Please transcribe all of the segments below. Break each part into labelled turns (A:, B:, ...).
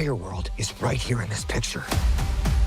A: entire world is right here in this picture.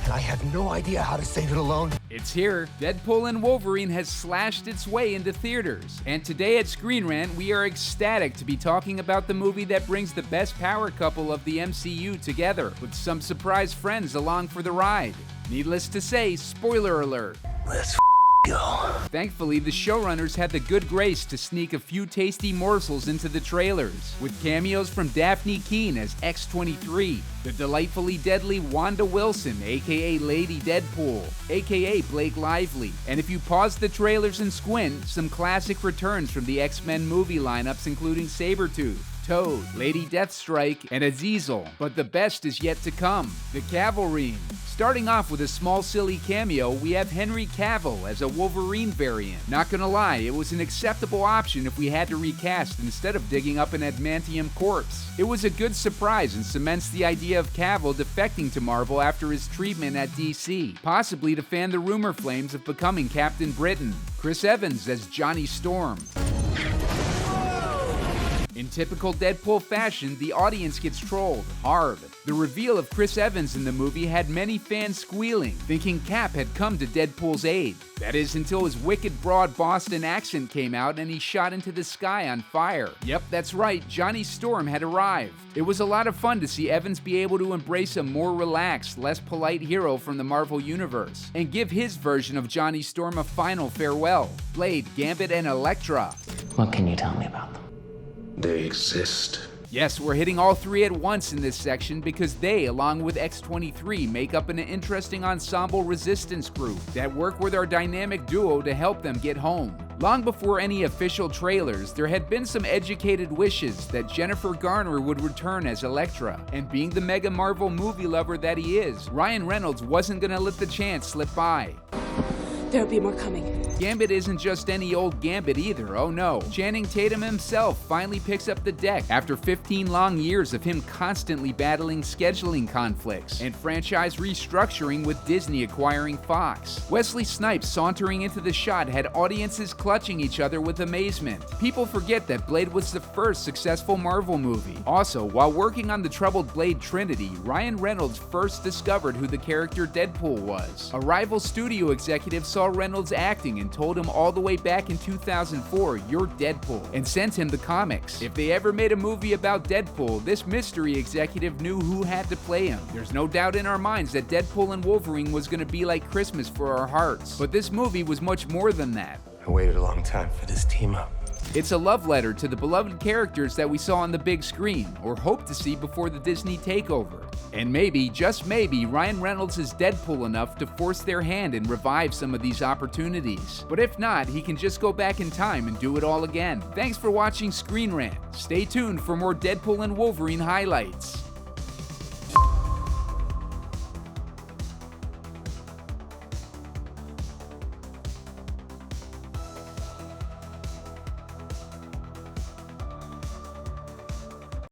A: And I have no idea how to save it alone.
B: It's here. Deadpool and Wolverine has slashed its way into theaters. And today at ScreenRant, we are ecstatic to be talking about the movie that brings the best power couple of the MCU together, with some surprise friends along for the ride. Needless to say, spoiler alert.
A: Let's go.
B: Thankfully, the showrunners had the good grace to sneak a few tasty morsels into the trailers, with cameos from Daphne Keane as X-23, the delightfully deadly Wanda Wilson, aka Lady Deadpool, aka Blake Lively, and if you pause the trailers and squint, some classic returns from the X-Men movie lineups including Sabretooth, Toad, Lady Deathstrike, and Azazel. But the best is yet to come, the Cavalry. Starting off with a small silly cameo, we have Henry Cavill as a Wolverine variant. Not gonna lie, it was an acceptable option if we had to recast instead of digging up an adamantium corpse. It was a good surprise and cements the idea of Cavill defecting to Marvel after his treatment at DC, possibly to fan the rumor flames of becoming Captain Britain. Chris Evans as Johnny Storm. In typical Deadpool fashion, the audience gets trolled hard. The reveal of Chris Evans in the movie had many fans squealing, thinking Cap had come to Deadpool's aid. That is until his wicked broad Boston accent came out and he shot into the sky on fire. Yep, that's right, Johnny Storm had arrived. It was a lot of fun to see Evans be able to embrace a more relaxed, less polite hero from the Marvel Universe, and give his version of Johnny Storm a final farewell. Blade, Gambit, and Elektra.
C: What can you tell me about them?
D: They exist.
B: Yes, we're hitting all three at once in this section because they, along with X-23, make up an interesting ensemble resistance group that work with our dynamic duo to help them get home. Long before any official trailers, there had been some educated wishes that Jennifer Garner would return as Elektra, and being the mega Marvel movie lover that he is, Ryan Reynolds wasn't gonna let the chance slip by.
E: There'll be more coming.
B: Gambit isn't just any old Gambit either, oh no. Channing Tatum himself finally picks up the deck after 15 long years of him constantly battling scheduling conflicts and franchise restructuring with Disney acquiring Fox. Wesley Snipes sauntering into the shot had audiences clutching each other with amazement. People forget that Blade was the first successful Marvel movie. Also, while working on the troubled Blade Trinity, Ryan Reynolds first discovered who the character Deadpool was. A rival studio executive saw Reynolds acting and told him all the way back in 2004, "You're Deadpool," and sent him the comics. If they ever made a movie about Deadpool, this mystery executive knew who had to play him. There's no doubt in our minds that Deadpool and Wolverine was going to be like Christmas for our hearts, but this movie was much more than that.
A: I waited a long time for this team up.
B: It's a love letter to the beloved characters that we saw on the big screen, or hope to see before the Disney takeover. And maybe, just maybe, Ryan Reynolds is Deadpool enough to force their hand and revive some of these opportunities. But if not, he can just go back in time and do it all again. Thanks for watching ScreenRant. Stay tuned for more Deadpool and Wolverine highlights.